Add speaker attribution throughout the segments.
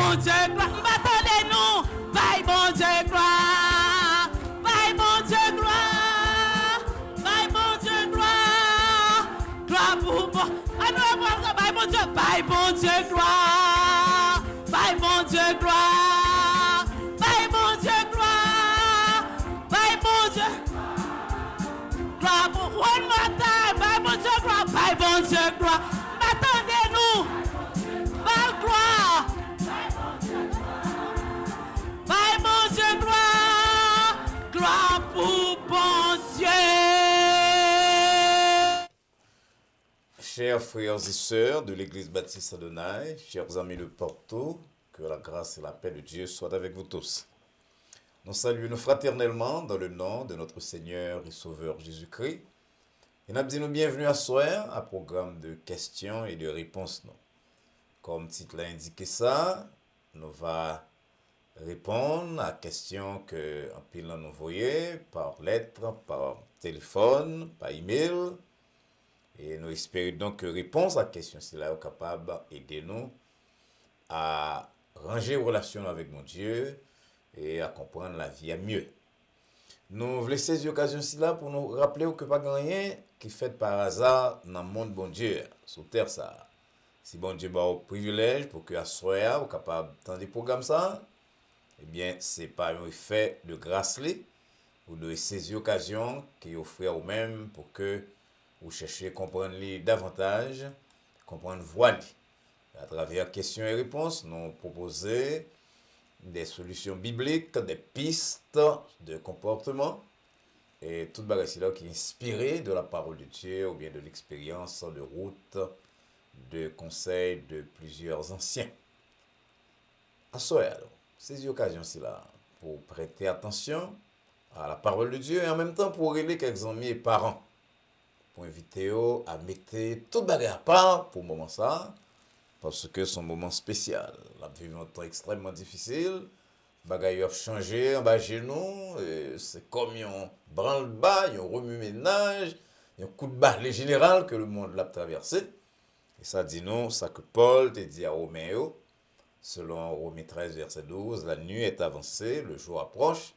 Speaker 1: bon Dieu gloire. M'attendez-nous. Bye bon Dieu gloire. Bye bon Dieu gloire. Bye bon Dieu gloire. Gloire pour bon. Bye bon Dieu. Bye bon Dieu gloire. Bye bon Dieu gloire. Bye bon Dieu gloire. Bye bon Dieu. Gloire pour one more time. Bye bon Dieu gloire. Bye bon Dieu gloire. M'attendez-nous. Bye gloire. Bye bon Dieu gloire. Gloire pour bon Dieu.
Speaker 2: Chers frères et sœurs de l'Église baptiste Adonai, chers amis de Porto, que la grâce et la paix de Dieu soient avec vous tous. Nous saluons fraternellement dans le nom de notre Seigneur et Sauveur Jésus-Christ. Et nous disons bienvenue à soir à programme de questions et de réponses. Comme titre l'a indiqué ça, nous va répondre à questions que en pile nous voyait par lettre, par téléphone, par email. Et nous espérons donc que réponse à la question est capable d'aider nous à ranger relation avec mon Dieu et à comprendre la vie à mieux. Nous voulons saisir l'occasion là pour nous rappeler que pas rien qui fait par hasard dans le monde bon Dieu, sur terre ça. Si bon Dieu a un privilège pour que à soir ou capable d'entendre des programmes ça, eh bien c'est pas un effet de grâce ou de saisir l'occasion qui offre au même pour que vous cherchez à comprendre davantage, comprendre voie. À travers questions et réponses, nous proposons des solutions bibliques, des pistes de comportement et tout bagage là qui est inspiré de la parole de Dieu ou bien de l'expérience de route, de conseils de plusieurs anciens. À ce moment, c'est l'occasion là pour prêter attention à la parole de Dieu et en même temps pour aider quelques amis et parents. Pour inviter à mettre tout bagage à part pour le moment ça, parce que c'est un moment spécial. La vie est un temps extrêmement difficile, bagage a changé en bas chez nous, c'est comme un branle-bas, un remue-ménage, un coup de balai général que le monde l'a traversé. Et ça dit non, ça que Paul te dit à Romain, selon Romains 13, verset 12, la nuit est avancée, le jour approche,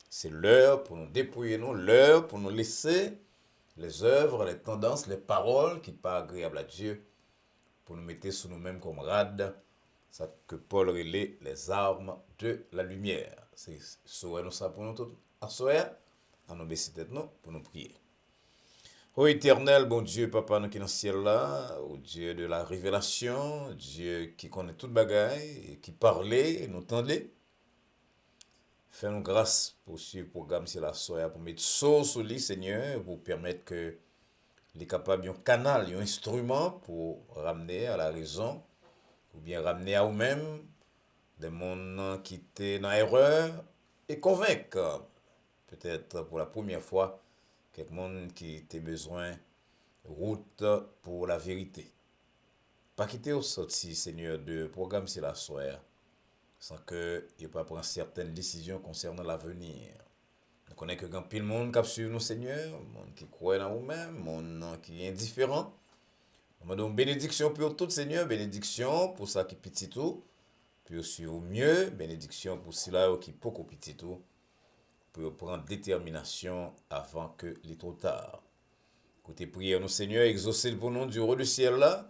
Speaker 2: c'est l'heure pour nous dépouiller, l'heure pour nous laisser les œuvres, les tendances, les paroles qui ne sont pas agréables à Dieu, pour nous mettre sous nous-mêmes comme rades, ça que Paul relait les armes de la lumière. C'est nous ça pour nous tous à soir, à nous baisser tête nous pour nous prier. Ô éternel, bon Dieu, Papa, nous qui dans le ciel là, ô Dieu de la révélation, Dieu qui connaît toute bagaille, et qui parlait, nous tendait. Fais-nous grâce pour suivre le programme sur la soirée, pour mettre sauce sur lui, Seigneur, pour permettre que les capables un canal, un instrument pour ramener à la raison, ou bien ramener à eux-mêmes des mondes qui étaient dans l'erreur et convaincre, peut-être pour la première fois, quelqu'un qui était besoin de route pour la vérité. Pas quitter au sorti, Seigneur, de programme sur la soirée, sans que il pas prendre certaines décisions concernant l'avenir. Nous connaissons que quand pile monde qui suit nous Seigneur, monde qui croit en nous-mêmes, monde qui est indifférent. Nous demandons bénédiction pour tout Seigneur, bénédiction pour ça qui petit tout, pour suivre mieux, bénédiction pour cela qui beaucoup petit tout, pour prendre détermination avant que il trop tard. Côté prière nous Seigneur, exaucez pour nous du haut du ciel là.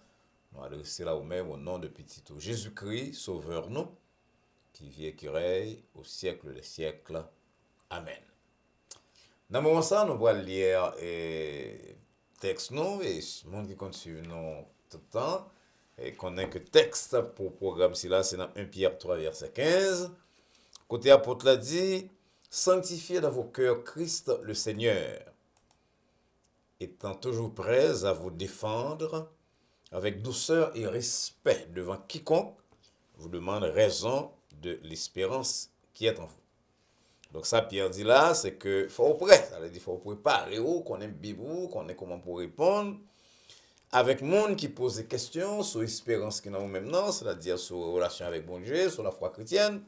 Speaker 2: Nous adresser là au même au nom de petit tout Jésus-Christ, sauveur nous, qui vit et qui règne au siècle des siècles. Amen. Dans le moment ça, nous allons lire texte nous et le monde qui continue nous tout le temps et connaît que texte pour le programme c'est là, c'est dans 1 Pierre 3 verset 15. Côté apôtre l'a dit, sanctifiez dans vos cœurs Christ le Seigneur, étant toujours prêts à vous défendre avec douceur et respect devant quiconque vous demande raison de l'espérance qui est en vous. Donc ça, Pierre dit là, c'est que faut prêt. Ça veut dire faut préparer qu'on aime Bible, qu'on ait comment pour répondre. Avec monde qui pose des questions sur l'espérance qui nous même non, c'est-à-dire sur la relation avec bon Dieu, sur la foi chrétienne,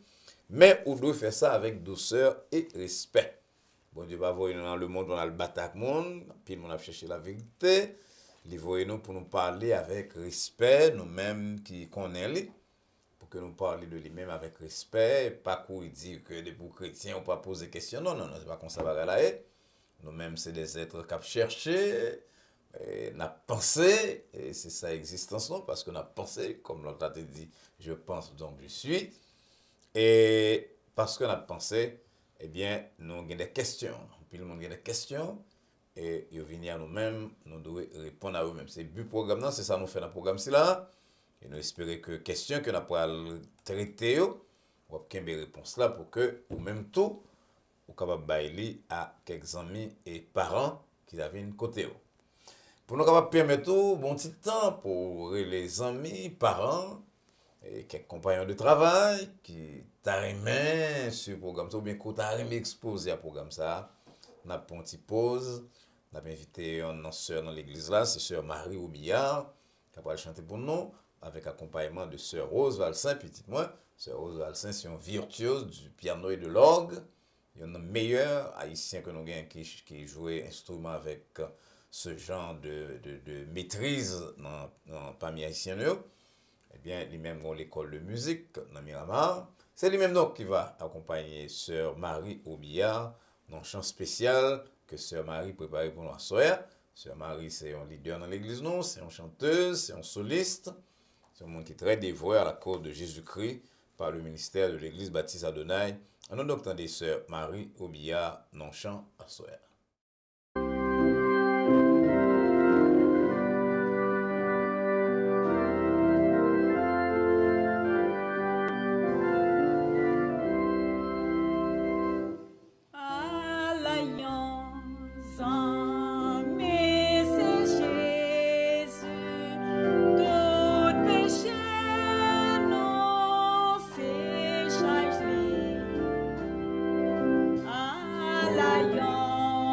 Speaker 2: mais on doit faire ça avec douceur et respect. Bon Dieu va voir dans le monde, on a le bataille monde, puis on a cherché la vérité. Il voit nous pour nous parler avec respect, nous-mêmes qui connaissons, pour que nous parlions de lui-même avec respect, pas qu'on dire que des pour chrétiens, on pas poser question. Non, non, non, c'est pas comme ça, là. Nous-mêmes, c'est des êtres qui cherchent, n'a pensé, et c'est ça existence, non, parce qu'on a pensé, comme l'autre a dit, je pense donc je suis. Et parce qu'on a pensé, eh bien, nous avons des questions. Puis le monde a des questions, et ils viennent à nous-mêmes, nous devons répondre à eux-mêmes. C'est le but du programme, c'est ça nous fait dans le programme là. Et nous espérons que les questions que nous allons traiter, on va avoir des réponses là pour que, ou même tout, ou capable bailler à quelques amis et parents qui avaient une côté. Pour nous capable permettre tout, bon petit temps pour les amis, parents, et quelques compagnons de travail qui t'arriment sur le programme, ou bien qu'on t'arrime exposé à programme ça. On a pris une petite pause, on a invité une soeur dans l'église là, c'est sœur Marie Aubillard, qui va chanter pour nous, avec accompagnement de sœur Rose Valsin, petite moi. Sœur Rose Valsin, c'est une virtuose du piano et de l'orgue. Il y a un meilleur haïtien que nous avons qui joue instrument avec ce genre de maîtrise dans parmi haïtiens. Eh bien, lui-même dans l'école de musique dans Miramar. C'est lui-même donc qui va accompagner sœur Marie Aubillard dans un chant spécial que sœur Marie prépare pour nous soir. Sœur Marie, c'est un leader dans l'église, non, c'est une chanteuse, c'est un soliste. C'est un monde qui est très dévoué à la cause de Jésus-Christ par le ministère de l'église baptiste Adonai. On a donc entendu sœur Marie Aubillard dans chant à soir.
Speaker 3: Alliance.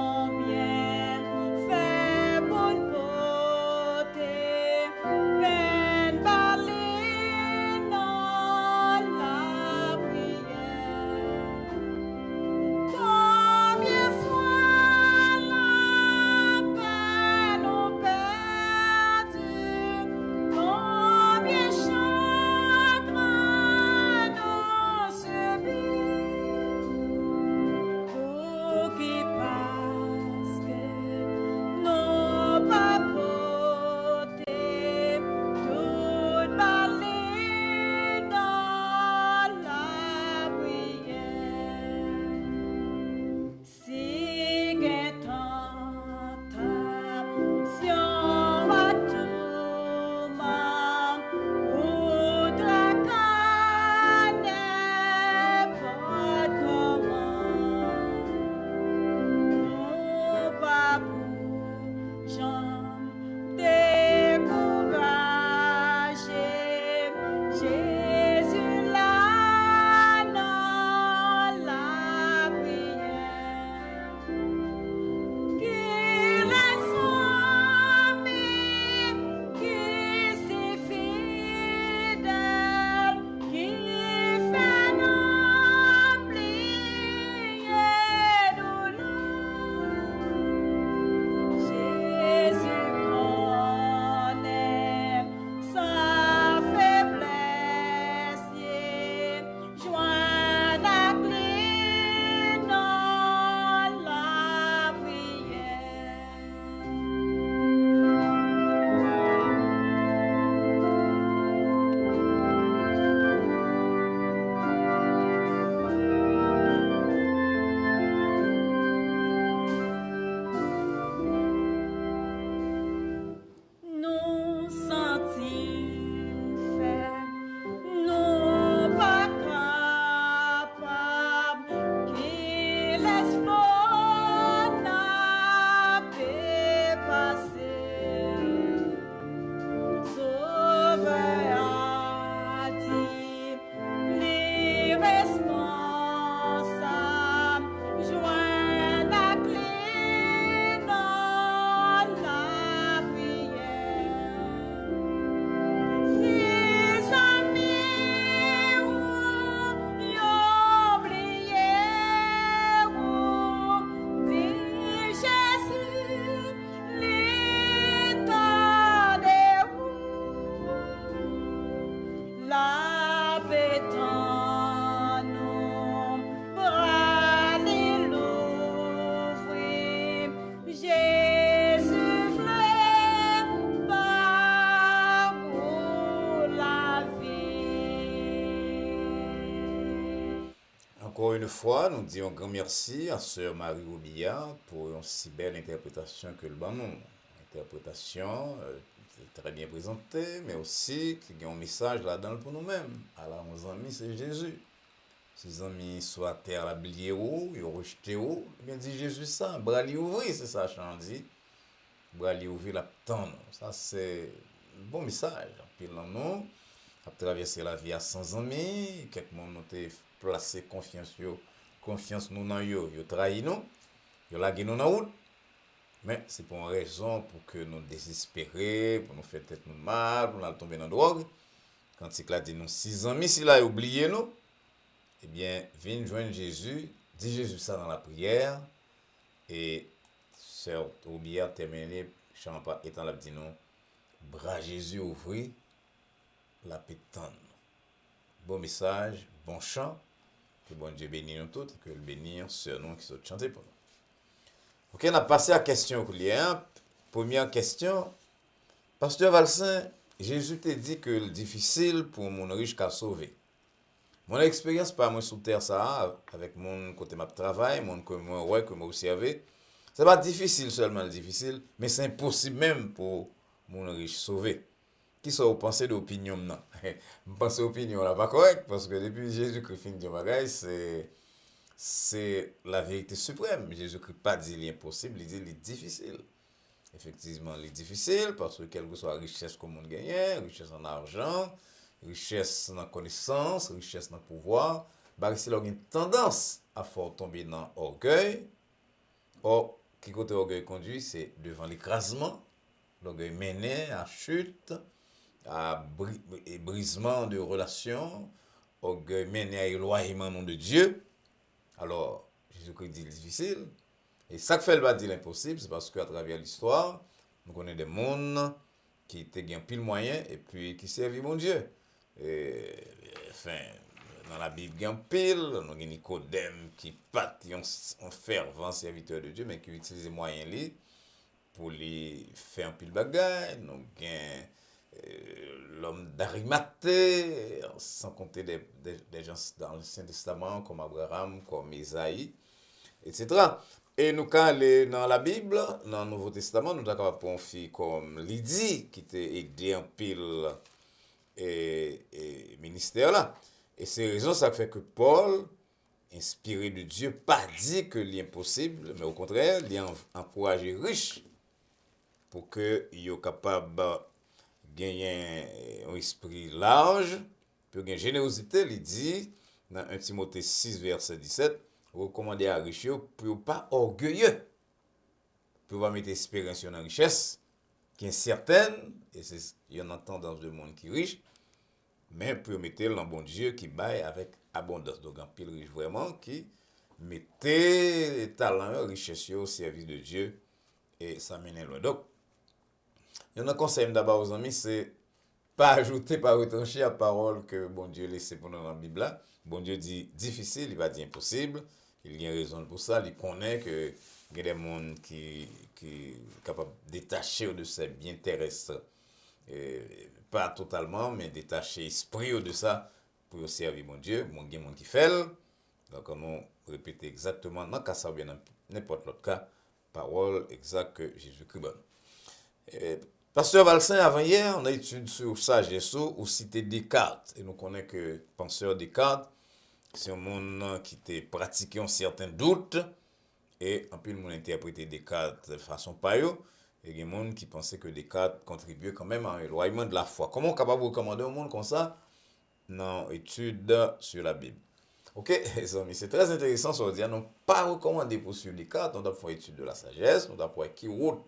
Speaker 2: Encore une fois, nous disons un grand merci à Sœur Marie Roubillard pour une si belle interprétation que le ban nous. Interprétation très bien présentée, mais aussi qui a un message là-dedans pour nous-mêmes. Alors, nos amis, c'est Jésus. Ses amis soit à terre la blié ou, ils ont rejeté ou, eh bien dit Jésus ça, bras li ouvri, c'est ça, chant dit. Bras li ouvri la tendre. Ça, c'est un bon message. Puis là, nous, à traverser la vie à sans amis, quelques monde nous te placé confiance nous dans yo, yo trahi nous, yo lagé nous dans route. Mais c'est pour une raison pour que nous désespérer, pour nous faire tête nous mal, pour nous tomber dans la drogue. Quand il a dit nous 6 amis, s'il a oublié nous, eh bien, viens joindre Jésus, dis Jésus ça dans la prière, et sœur Oublière terminé, champa étant la dit non, bras Jésus ouvri, la pétane. Bon message, bon chant, que bon Dieu bénisse nous tous, que le bénisse sœur nous qui sont chantés pour nous. Ok, on a passé à la question hier. Première question, Pasteur Valsin, Jésus t'a dit que c'est difficile pour mon riche qu'à sauver. Mon expérience par moi sous terre ça avec mon côté ma travail, mon que moi ouais que moi observé, c'est pas difficile seulement difficile, mais c'est impossible même pour mon riche sauver. Qui sont vous pensez de l'opinion non? Vous pensez opinion là pas correct parce que depuis Jésus-Christ fin de bagage c'est la vérité suprême. Jésus-Christ pas dit l'impossible, il dit le difficile. Effectivement, il est difficile parce que quelle que soit la richesse que monde gagne, richesse en argent, richesse dans connaissance, richesse dans pouvoir, bah si l'on a une tendance à faire tomber dans l'orgueil. Or, qui côté orgueil conduit, c'est devant l'écrasement, l'orgueil mène à chute, à brisement de relations, orgueil mène à éloignement nom de Dieu. Alors, Jésus-Christ dit difficile. Et ça que fait le dire l'impossible, c'est parce qu'à travers l'histoire, nous connaissons des mondes qui étaient gagnés pile moyen et puis qui servent mon Dieu. Et, enfin, dans la Bible, il y a pile, nous avons Nicodème qui partit en fervent serviteur de Dieu, mais qui utilise les moyens pour les faire un pile bagaille. Nous avons l'homme d'Arimathée, sans compter des gens dans l'Ancien Testament comme Abraham, comme Isaïe, etc. Et nous, quand aller dans la Bible, dans le Nouveau Testament, nous avons capable pour une fille comme Lydie, qui était aidée en pile et ministère là. Et c'est raison ça fait que Paul, inspiré de Dieu, pas dit que l'impossible, mais au contraire, il a encouragé riche pour que soit capable de gagner un esprit large, pour gagner générosité, il dit dans 1 Timothée 6, verset 17, recommander à riche pour pas orgueilleux, pour pas mettre espérance dans la richesse, qui est certaine, et c'est il y en a tendance de monde qui est riche, mais pour mettre dans bon Dieu qui baille avec abondance. Donc un pile riche vraiment qui mettait talent, richesse au service de Dieu, et ça mène loin. Donc, il y a un conseil d'abord aux amis, c'est pas ajouter, pas retrancher la parole que bon Dieu laisse pour nous dans la Bible là. Bon Dieu dit difficile, il va dire impossible. Il y a raison pour ça. Il connaît que il y a des gens qui sont capables de détacher de ces biens terrestres. Pas totalement, mais détacher l'esprit de ça pour servir mon Dieu. Il y a des gens qui font. Donc, on répète exactement, dans le cas ça, bien n'importe l'autre cas, parole exacte que Jésus-Christ donne. Pasteur Valsin, avant hier, on a étudié sur sagesse ou cité Descartes. Et nous connaissons que penseur Descartes, c'est un monde qui a pratiqué un certain doute. Et en plus, on a interprété Descartes de façon païo. Et il y a des gens qui pensaient que Descartes contribuait quand même à un éloignement de la foi. Comment on est capable de recommander un monde comme ça dans l'étude sur la Bible? Ok, les amis, c'est très intéressant. Ça veut dire, non pas recommander pour suivre Descartes, on doit faire étude de la sagesse, on doit faire qui route.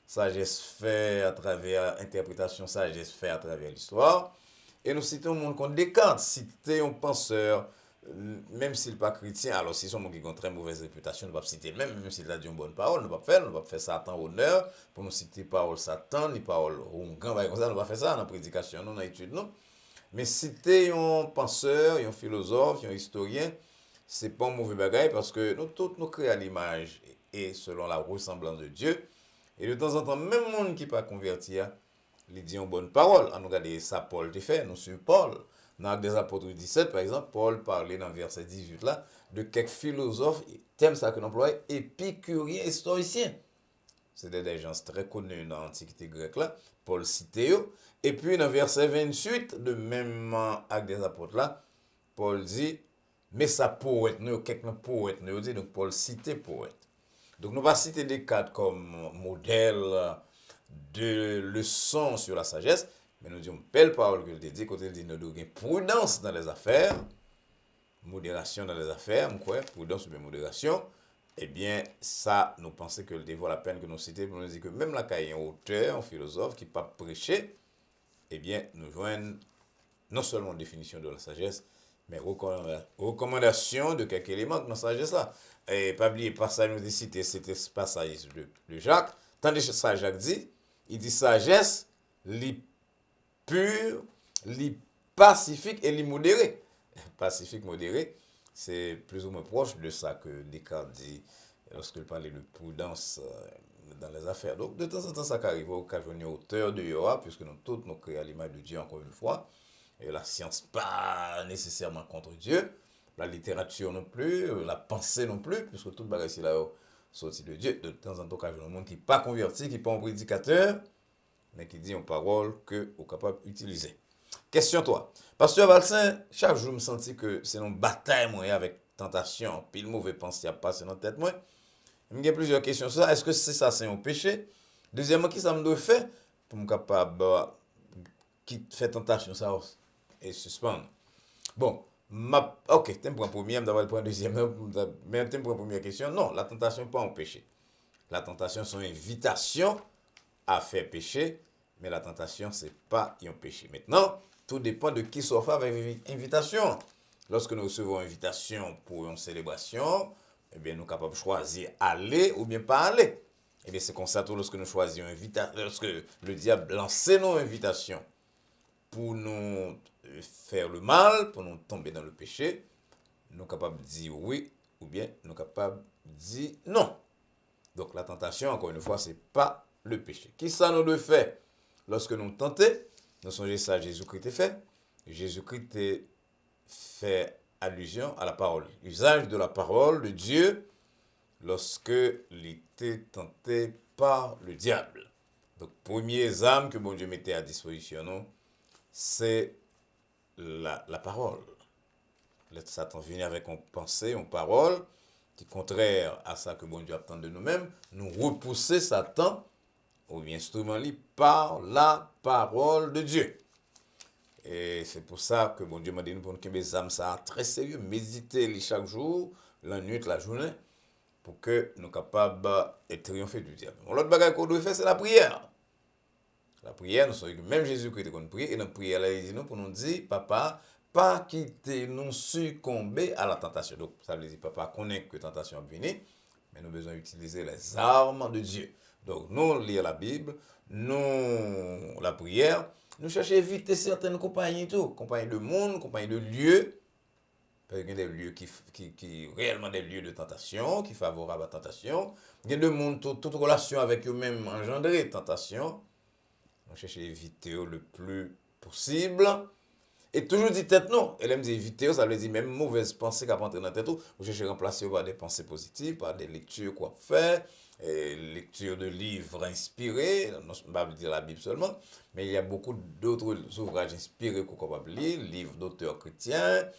Speaker 2: Sagesse fait à travers interprétation, sagesse fait à travers l'histoire. Et nous citons un monde comme Descartes, citer un penseur, même s'il n'est pas chrétien, alors si son monde qui a une très mauvaise réputation, nous ne pouvons pas citer même s'il a dit une bonne parole, nous ne pouvons pas faire ça en honneur, pour nous citer parole Satan, ni parole ou grand, nous ne pouvons pas faire ça dans la prédication, dans l'étude, non. Mais citer un penseur, un philosophe, un historien, ce n'est pas un mauvais bagage parce que nous tous nous créons à l'image et selon la ressemblance de Dieu. Et de temps en temps, même monde qui n'est pas converti, il dit une bonne parole. On regarde ça, Paul te fait, nous suivons Paul. Dans Actes des Apôtres 17, par exemple, Paul parlait dans le verset 18 là, de quelques philosophes, thème ça que l'on emploie, épicuriens et stoïciens. C'était des gens très connus dans l'Antiquité grecque là, Paul citait eux. Et puis dans le verset 28 de même Actes des Apôtres là, Paul dit, mais ça poète, nous, quelques poètes, nous dit, donc Paul citait poète. Donc nous va citer des cadres comme modèle de leçons sur la sagesse, mais nous disons belle parole que dit, quand il dit nous devons prudence dans les affaires, modération dans les affaires, quoi, prudence ou bien modération, eh bien, ça, nous pensons que le vaut la peine que nous citions pour nous dire que même là, qu'il y a un auteur, un philosophe qui pas prêché, eh bien, nous joignons non seulement une définition de la sagesse, mais recommandation de quelques éléments dans la sagesse là. Et pas oublier, passage nous dit citer, c'était ce passage de Jacques. Tandis que ça, Jacques dit, il dit sagesse, li pure, li pacifique et li modéré. Pacifique, modéré, c'est plus ou moins proche de ça que Descartes dit lorsqu'il parlait de prudence dans les affaires. Donc, de temps en temps, ça arrive au cas où on est auteur de Yoa, puisque nous tous nous créons à l'image de Dieu, encore une fois. Et la science, pas nécessairement contre Dieu. La littérature non plus, la pensée non plus, puisque tout le bagage là sorti de Dieu. De temps en temps, il y a un monde qui n'est pas converti, qui n'est pas un prédicateur, mais qui dit une parole que vous êtes capable d'utiliser. Question toi. Pasteur Valsin, chaque jour, je me sens que c'est une bataille moi, avec tentation, puis le mauvais pensée à passer dans la tête. Moi. Il y a plusieurs questions sur ça. Est-ce que c'est ça, c'est un péché? Deuxièmement, qui ça me doit faire pour me capable qui fait tentation ça et suspendre? Bon, ok, tu me prends première, d'avoir le point deuxième, mais tu me prends première question. Non, la tentation n'est pas un péché. La tentation, c'est une invitation à faire pécher, mais la tentation, ce n'est pas un péché. Maintenant, tout dépend de qui s'offre avec l'invitation. Lorsque nous recevons une invitation pour une célébration, eh bien, nous sommes capables de choisir aller ou bien pas aller. Eh bien, c'est comme ça, lorsque nous choisissons une invitation, lorsque le diable lance nos invitations pour nous faire le mal, pour nous tomber dans le péché, nous sommes capables de dire oui ou bien nous sommes capables de dire non. Donc la tentation, encore une fois, ce n'est pas le péché. Qui ça nous doit faire lorsque nous tentons? Nous songez ça, Jésus-Christ est fait. Jésus-Christ fait allusion à la parole. Usage de la parole de Dieu lorsque il était tenté par le diable. Donc, premières armes que bon Dieu mettait à disposition, non, c'est la parole. Le Satan vient avec une pensée, une parole, qui est contraire à ça que bon Dieu attend de nous-mêmes, nous repousser Satan, ou bien instrument par la parole de Dieu. Et c'est pour ça que bon Dieu m'a dit nous pour nous mes âmes ça très sérieux, méditer chaque jour, la nuit, la journée, pour que nous soyons capables de triompher du diable. L'autre bagage qu'on doit faire, c'est la prière. La prière, nous savons que même Jésus-Christ qu'on prie, et dans la prière, il dit nous pour nous dire, papa, pas quitter nous succomber à la tentation. Donc, ça veut dire, papa, connaît que la tentation est venue, mais nous avons besoin d'utiliser les armes de Dieu. Donc, nous lire la Bible, nous la prière, nous cherchons à éviter certaines compagnies, compagnies de monde, compagnies de lieux, parce qu'il y a des lieux qui réellement des lieux de tentation, qui favorables à la tentation. Il y a des monde, toute relation avec eux-mêmes engendrer tentation. On cherche à éviter le plus possible. Et toujours dit tête non. Elle aime dire éviter, ça veut dire même mauvaise pensée qui a rentré dans la tête. On cherche à remplacer par des pensées positives, par des lectures qu'on fait, lecture de livres inspirés, non pas dire la Bible seulement, mais il y a beaucoup d'autres ouvrages inspirés qu'on peut lire, livres d'auteurs chrétiens,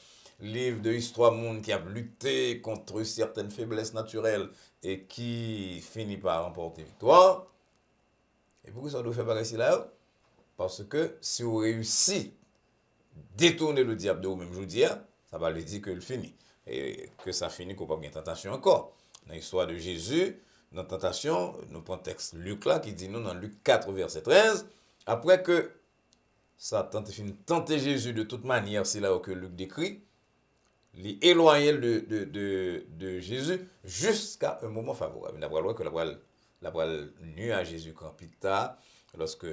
Speaker 2: livres de l'histoire monde qui a lutté contre certaines faiblesses naturelles et qui finit par remporter victoire. Et pourquoi ça doit faire pareil ici là? Parce que si vous réussissez à détourner le diable de vous-même, je vous dis, ça va lui dire que le finit. Et que ça finit qu'on n'a pas de tentation encore. Dans l'histoire de Jésus, dans la tentation, nous prenons le texte Luc là qui dit nous dans Luc 4, verset 13, après que Satan finit de tenter Jésus de toute manière, c'est là que Luc décrit, il éloigné de Jésus jusqu'à un moment favorable. Il n'a pas que la voile nue à Jésus quand plus tard, lorsque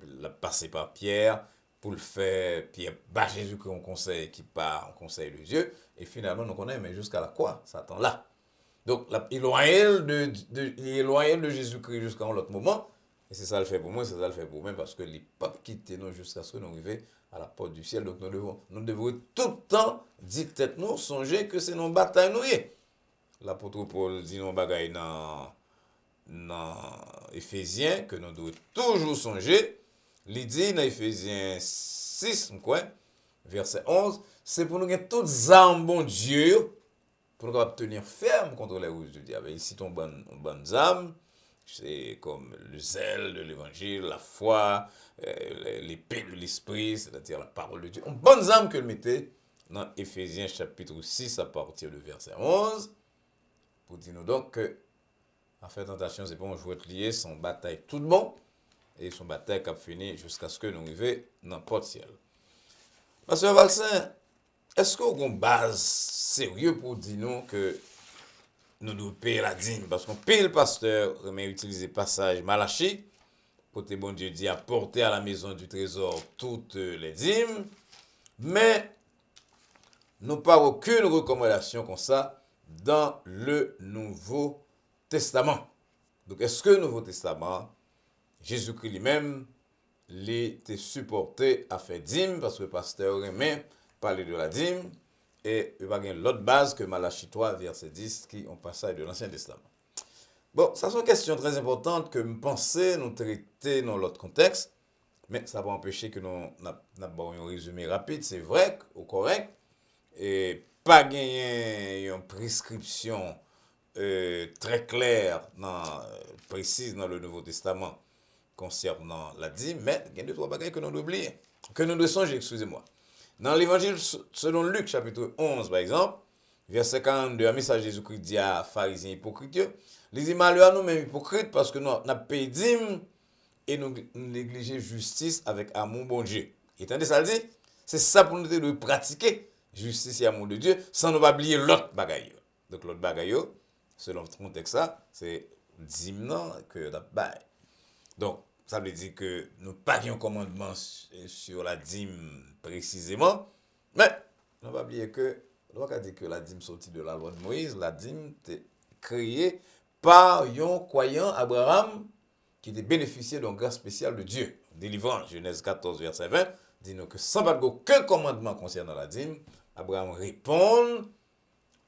Speaker 2: il a passé par Pierre, pour le faire, Pierre bat Jésus qu'on conseille, qui part en conseil de Dieu, et finalement, nous connaissons, mais jusqu'à la croix, Satan là. Donc, il est éloigné de Jésus-Christ jusqu'à un autre moment, et c'est ça le fait pour moi, c'est ça le fait pour moi, parce que les papes quittent nous jusqu'à ce que nous arrivions à la porte du ciel. Donc nous devons tout le temps dire tête nous, songer que c'est nos batailles nous. L'apôtre Paul dit nos bagailles dans Éphésiens que nous devons toujours songer. Il dit dans Éphésiens 6, verset 11, c'est pour nous gagner toutes les armes, bon Dieu, pour nous tenir ferme contre les rouges du diable. Ici, ton bonne âme, c'est comme le zèle de l'évangile, la foi, l'épée de l'esprit, c'est-à-dire la parole de Dieu. Une bonne âme que le mettez dans Éphésiens chapitre 6 à partir du verset 11, pour dire nous donc que en fait, tentation, c'est pas un jouet lié, son bataille tout bon, et son bataille qui a fini jusqu'à ce que nous arrivions dans le ciel. Monsieur Valsin, est-ce qu'on a une base sérieuse pour dire nous que nous devons payer la dîme? Parce qu'on paye le pasteur, mais utiliser le passage Malachi, pour que bon Dieu dit apporter à la maison du trésor toutes les dîmes, mais nous pas aucune recommandation comme ça dans le Nouveau Testament. Donc, est-ce que le Nouveau Testament, Jésus-Christ lui-même, était supporté à faire dîme, parce que le pasteur aimait parler de la dîme, et il n'y a pas l'autre base que Malachie 3, verset 10, qui est un passage de l'Ancien Testament. Bon, ça sont des questions très importantes que nous pensons nous traiter dans l'autre contexte, mais ça va empêcher que nous n'avons un résumé rapide, c'est vrai, ou correct, et pas gagner une prescription très claire, précise dans le Nouveau Testament concernant la dîme, mais il y a deux, trois bagages que nous devons oublier, que nous devons songer, excusez-moi. Dans l'évangile selon Luc, chapitre 11, par exemple, verset 42, un message de Jésus-Christ dit à pharisiens hypocrites, il dit malheur à nous-mêmes hypocrites parce que nous avons payé dîme et nous négligeons justice avec amour bon Dieu. Et tandis ça le dit, c'est ça pour nous de pratiquer justice et amour de Dieu sans nous oublier l'autre bagaille. Donc l'autre bagaille, selon le contexte ça, c'est dîme que nous avons payé. Donc, ça veut dire que nous pas un commandement sur la dîme précisément, mais on va pas oublier que, on va dire que la dîme sortie de la loi de Moïse, la dîme était créée par un croyant Abraham qui était bénéficié d'un grâce spécial de Dieu. Délivrant, Genèse 14, verset 20, dit nous que sans pas aucun commandement concernant la dîme, Abraham répond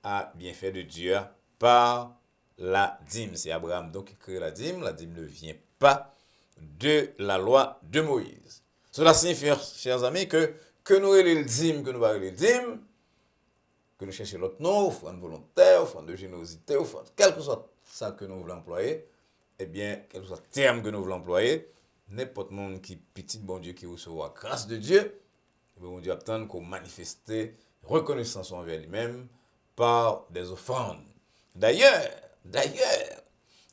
Speaker 2: à bienfait de Dieu par la dîme. C'est Abraham donc qui crée la dîme ne vient pas de la loi de Moïse. Cela signifie, chers amis, que nous ayons le dîme, que nous ne le dîme, que nous cherchions l'autre nom, offrande volontaire, offrande de générosité, offrande, quel que soit ça que nous voulons employer, eh bien, quel que soit le terme que nous voulons employer, n'importe monde qui petit bon Dieu qui recevra grâce de Dieu, bon Dieu attend qu'on manifeste reconnaissance envers lui-même par des offrandes. D'ailleurs,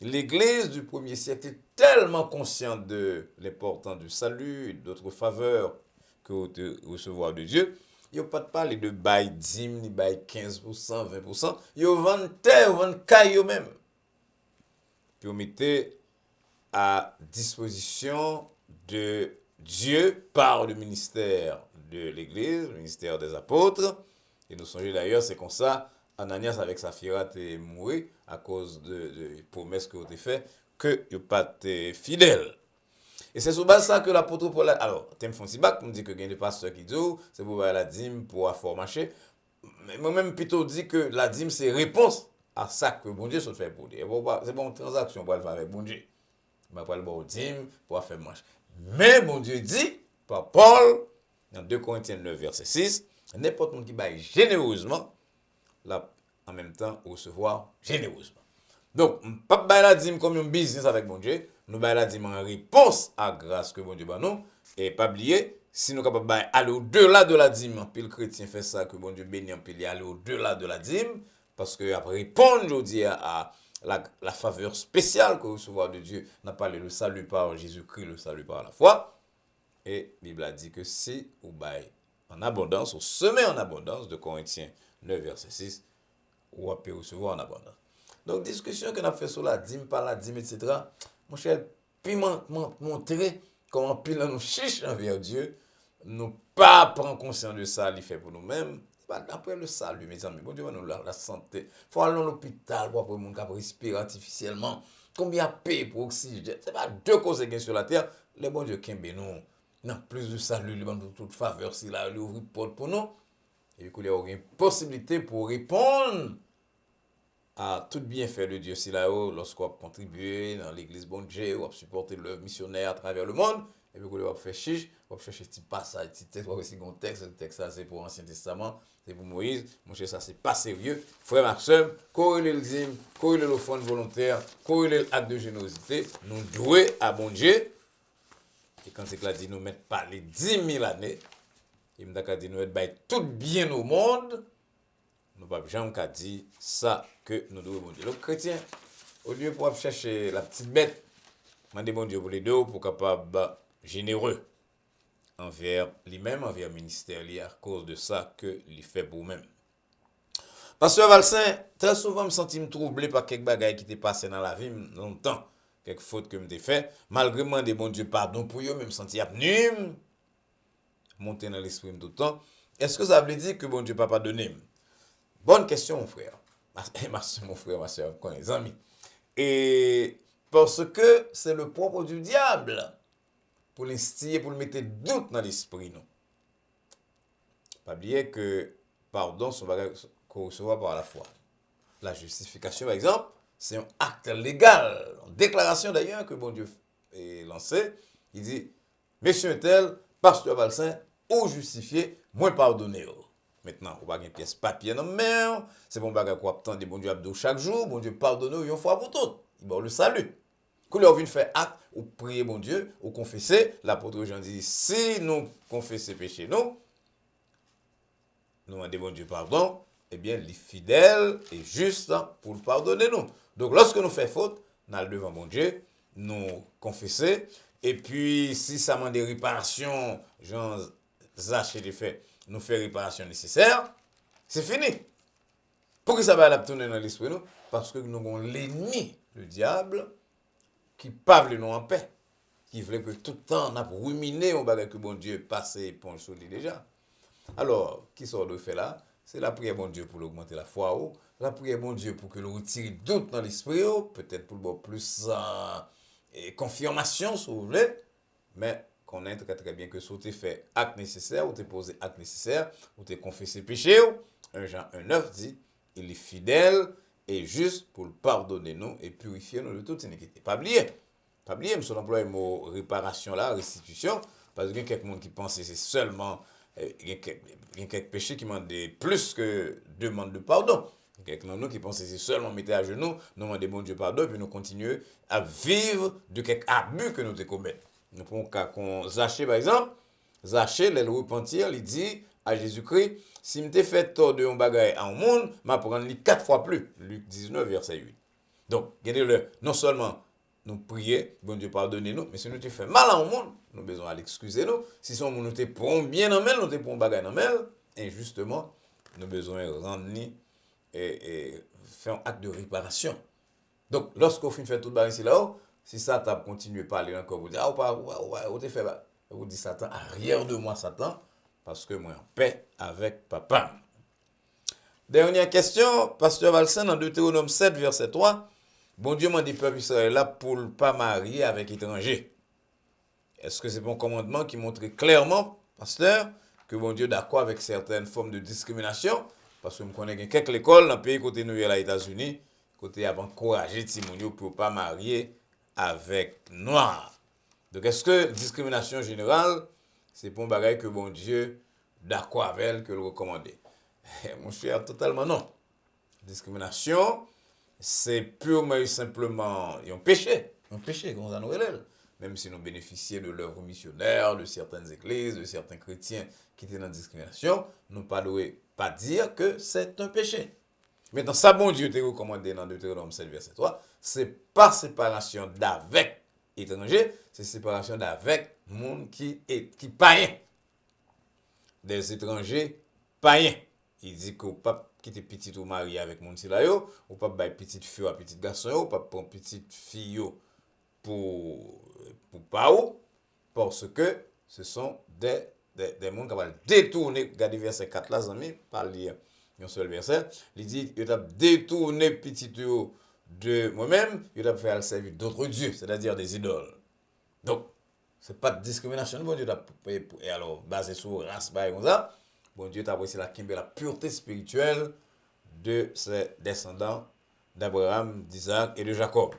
Speaker 2: l'Église du premier siècle est tellement consciente de l'importance du salut et d'autres faveurs que vous recevoir de Dieu. Il n'y a pas de parler de bail dîme, ni bail 15%, 20%. Ils vendent terre, ils vendent cailloux même. Puis on mettait à disposition de Dieu par le ministère de l'Église, le ministère des apôtres. Et nous songeons d'ailleurs, c'est comme ça, Ananias avec Saphira est mort à cause de promesses que vous avez faites que vous pas fidèle. Et c'est sur base de ça que l'apôtre Paul a... Alors, thème Fonsibac, on dit que il y a des pasteurs qui disent c'est pour la dîme pour avoir marché. Mais moi-même, plutôt dit que la dîme, c'est réponse à ça que bon Dieu se fait pour dire. C'est bon, une transaction pour le faire avec bon Dieu. Mais pour le bon dîme, pour faire marché. Mais bon Dieu dit, par Paul, dans 2 Corinthiens 9, verset 6, n'importe qui baille généreusement, là, en même temps, recevoir généreusement. Donc, pas bailler la dîme comme un business avec bon Dieu, nous bailler la dîme en réponse à grâce que bon Dieu bat nous, et pas oublier, si nous sommes capables d'aller au-delà de la dîme, puis le chrétien fait ça, que bon Dieu bénit, puis il aller au-delà de la dîme, parce que après répondre, je dis, à la faveur spéciale que recevoir de Dieu, n'a pas le salut par Jésus-Christ, le salut par la foi, et la Bible a dit que si vous baillez en abondance, ou semez en abondance, de Corinthiens 9, verset 6, ou peut recevoir en abondance. Donc, discussion qu'on a fait sur la dîme, par la dîme, etc. Mon cher, puis montrer comment pile nous chiche envers Dieu, nous pas prendre conscience de ça, il fait pour nous-mêmes. Après le salut, mes amis, bon Dieu va nous la santé. Il faut aller à l'hôpital pour monde qui respirer artificiellement. Combien paye pour oxygène? Ce n'est pas deux causes qui sont sur la terre. Les bon Dieu qui nous. non, plus de salut, lui de toute faveur, s'il a ouvert porte pour nous. Et qu'il y a une possibilité pour répondre à tout bienfait de Dieu s'il a lorsqu'on a contribué dans l'église bon Dieu, ou a supporté l'œuvre missionnaire à travers le monde. Et puis qu'on a fait chiche, on va chercher petit passage, petit texte, on va aussi un texte, le texte ça c'est pour l'Ancien Testament, c'est pour Moïse. Mon cher, ça c'est pas sérieux. Frère Maxime, corriger le dîme, corriger l'offrande volontaire, corriger l'acte de générosité, nous doués à bon Dieu. Et quand c'est que là dit nous mettre pas les 10 000 années, il m'a dit nous mettre tout bien au monde, nous pas jamais qu'à dire ça que nous devons bon Dieu. Le chrétien, au lieu pour chercher la petite bête, demandez bon Dieu pour les deux pour capable généreux envers lui-même, envers le ministère, à cause de ça que il fait pour lui-même. Pasteur Valsin, très souvent, je me sens troublé par quelques bagages qui étaient passés dans la vie longtemps, quelques fautes que je fait. Malgré moi, des bon Dieu pardon pour eux, je me sens abnum, monter dans l'esprit tout le temps. Est-ce que ça veut dire que bon Dieu pas pardonné? Bonne question, mon frère. Mon frère, ma soeur, mes amis. Et parce que c'est le propre du diable pour l'instiller, pour le mettre doute dans l'esprit, non. Pas oublier que pardon, son bagage qu'on reçoit par la foi. La justification, par exemple, c'est un acte légal, une déclaration d'ailleurs que bon Dieu est lancé. Il dit, Monsieur tel, pasteur Valsin, ou justifié, moi pardonné. Maintenant, on va avoir une pièce papier dans la main, c'est bon bagage qu'on attend de bon Dieu abdou chaque jour, bon Dieu pardonne une fois pour toutes. Il va le salut. Quand on vient faire acte, ou prier bon Dieu, ou confesser, l'apôtre Jean dit, si nous confessons péché, nous demandons bon Dieu pardon, eh bien, il est fidèle et juste pour pardonner nous. Donc, lorsque nous faisons faute, nous allons devant mon Dieu, nous confesser, et puis, si ça demande des réparations, genre, Zaché les faits, nous fait réparation nécessaire, c'est fini. Pourquoi ça va la tourner dans l'esprit nous? Parce que nous avons l'ennemi, le diable, qui parle nous en paix, qui veut que tout le temps on a ruminé au bagage que bon Dieu passe éponge sur lui déjà. Alors, qui sort de fait là? C'est la prière bon Dieu pour augmenter la foi, la prière bon Dieu pour que le retire doute dans l'esprit, peut-être pour le plus confirmation si vous voulez, mais connaître très bien que si tu fait acte nécessaire, ou tu posé acte nécessaire, ou tu confessé péché, 1 Jean 1,9 dit, il est fidèle et juste pour pardonner nous et purifier nous de toute iniquité. Pas oublier, monsieur l'emploi le mot réparation là, restitution, parce qu'il y a quelqu'un qui pense que c'est seulement, il y a quelques péchés qui demandent plus que demande de pardon. Quelqu'un nous qui pense que c'est seulement mettre à genoux, nous demander bon Dieu pardon, puis nous continuer à vivre de quelques abus que nous commettons. Nous prenons cas qu'on Zaché par exemple, Zaché, le repentir, il dit à Jésus-Christ, si je t'ai fait tort de un bagage à un monde, je vais prendre 4 fois plus. Luc 19, verset 8. Donc, regardez-le, non seulement nous prier, bon Dieu pardonnez-nous, mais si nous t'ai fait mal à un monde, nous avons besoin d'excuser nous. Si son monde nous t'ai prend bien dans nous t'ai prend un bagage dans et justement, nous avons besoin de rendre et faire un acte de réparation. Donc, lorsqu'on finit de faire tout le bagage ici là-haut, si Satan continue à parler encore, vous dites, ah, ou t'es fait, vous dites, Satan, arrière de moi, Satan, parce que moi, en paix avec papa. Dernière question, Pasteur Valsin, dans Deutéronome 7, verset 3, bon Dieu m'a dit, peuple Israël, là, pour ne pas marier avec étranger. Est-ce que c'est bon commandement qui montre clairement, Pasteur, que bon Dieu est d'accord avec certaines formes de discrimination? Parce que je connais quelques écoles dans le pays côté nous, les États-Unis, côté avant encourager Timonio pour ne pas marier avec noir. Donc, est-ce que discrimination générale, c'est pour un bagage que bon Dieu d'accord avec elle, que le recommander? Mon cher, totalement non. Discrimination, c'est purement et simplement un péché, comme ça nous relève. Même si nous bénéficions de l'œuvre missionnaire, de certaines églises, de certains chrétiens qui étaient dans la discrimination, nous ne pouvons pas dire que c'est un péché. Maintenant, ça, bon Dieu t'a recommandé dans Deutéronome 7, verset 3, c'est pas séparation d'avec étranger, c'est séparation d'avec monde qui païen. Des étrangers païens. Il dit que pas quitter petit ou marié avec mon si là yo, ou pas bailler petite fille à petit garçon yo, ou pas prendre petite fille yo pour pas ou, parce que ce sont des monde qui vont détourner, regardez verset 4 là, amis, pas lire un seul verset, il dit, il a détourné petit de moi-même, il a fait le service d'autres dieux, c'est-à-dire des idoles. Donc, c'est pas de discrimination. Bon Dieu t'a et alors basé sur race, comme ça. Bon Dieu t'a apprécié la pureté spirituelle de ses descendants d'Abraham, d'Isaac et de Jacob.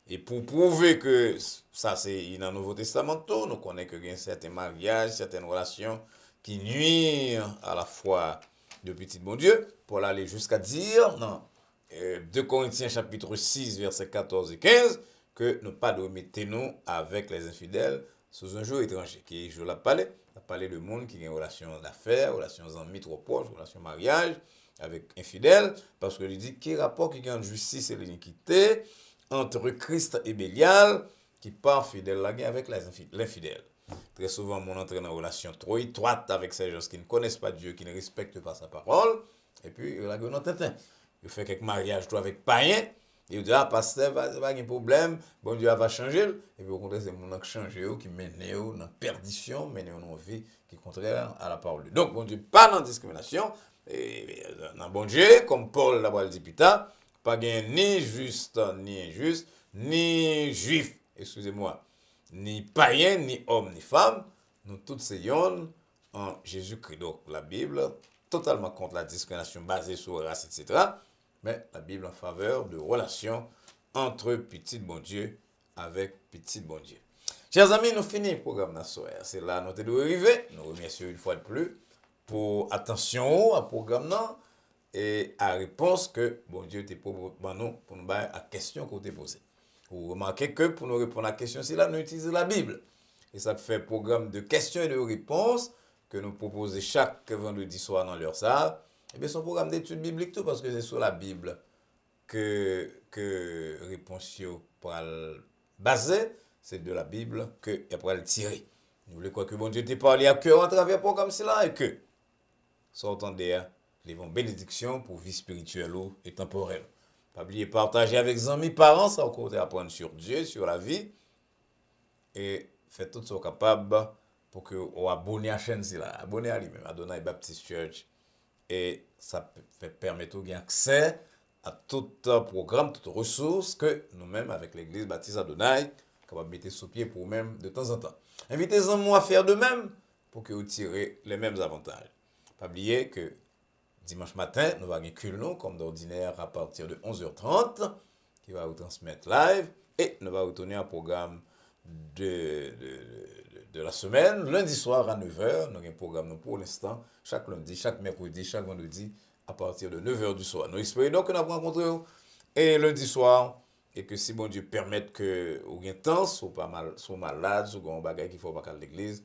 Speaker 2: Et pour prouver que ça c'est dans le Nouveau Testament, nous connaissons qu'il y a certains mariages, certaines relations qui nuisent à la foi de petit bon Dieu, pour aller jusqu'à dire dans 2 Corinthiens chapitre 6, versets 14 et 15, que nous pas de mettez-nous avec les infidèles sous un jour étranger. Qui je l'ai parlé de monde qui a une relation d'affaires, relation amis trop proches, relation mariage avec infidèles, parce que il dit qu'il y a rapport qui gagne justice et l'iniquité entre Christ et Bélial, qui part fidèle la guerre avec l'infidèle. Très souvent, on entre dans une relation trop étroite avec ces gens qui ne connaissent pas Dieu, qui ne respectent pas sa parole, et puis il y a un tintin. Il fait quelques mariages avec païens, et il dit, ah, pasteur, pas de problème, bon Dieu va changer, et puis au contraire, c'est mon qui change, qui mène dans la perdition, mène dans une vie qui est contraire à la parole. Donc, bon Dieu, pas dans la discrimination, et dans bon Dieu, comme Paul l'a dit plus tard, pas ni juste, ni injuste, ni juif, excusez-moi, ni païen, ni homme, ni femme, nous tous soyons en Jésus-Christ. Donc la Bible, totalement contre la discrimination basée sur la race, etc. Mais la Bible en faveur de relations entre petit bon Dieu avec petit bon Dieu. Chers amis, nous finissons le programme national. C'est là nous devons arriver. Nous remercions une fois de plus pour attention au programme et à réponse que bon Dieu te pour nous à la question qu'on t'a posée. Vous remarquez que pour nous répondre à la question, c'est là nous utilisons la Bible. Et ça fait programme de questions et de réponses que nous proposons chaque vendredi soir dans l'heure ça. Et bien, c'est un programme d'études bibliques tout parce que c'est sur la Bible que réponse pour baser, c'est de la Bible que après le tirer. Nous voulons quoi que bon Dieu te parle à cœur à travers un programme cela et que sortant derrière les bons bénédictions pour vie spirituelle et temporelle. Pas oublier partager avec les amis, parents, ça encore apprendre sur Dieu, sur la vie. Et faites tout ce capable pour que vous abonnez à la chaîne, abonnez à lui-même, Adonai Baptist Church. Et ça permet de gagner accès à tout programme, toutes ressources que nous-mêmes, avec l'église Baptiste Adonai, capable de mettre sous pied pour même de temps en temps. Invitez-en à faire de même pour que vous tirez les mêmes avantages. Pas oublier que dimanche matin, nous allons avoir comme d'ordinaire à partir de 11h30 qui va vous transmettre live et nous allons retourner un programme de la semaine. Lundi soir à 9h, nous avons un programme pour l'instant, chaque lundi, chaque mercredi, chaque vendredi à partir de 9h du soir. Nous espérons donc que nous allons rencontrer et lundi soir et que si bon Dieu permette que vous ayez temps, soit malade, soit un bagage qu'il faut pas à l'église,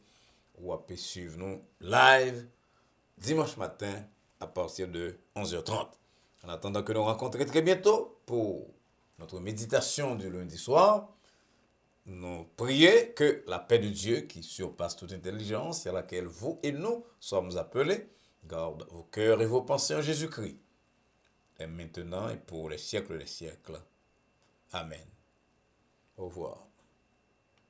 Speaker 2: ou à suivre nous live dimanche matin à partir de 11h30. En attendant que nous rencontrions très bientôt pour notre méditation du lundi soir, nous prions que la paix de Dieu qui surpasse toute intelligence, à laquelle vous et nous sommes appelés, garde vos cœurs et vos pensées en Jésus-Christ, et maintenant et pour les siècles des siècles. Amen. Au revoir.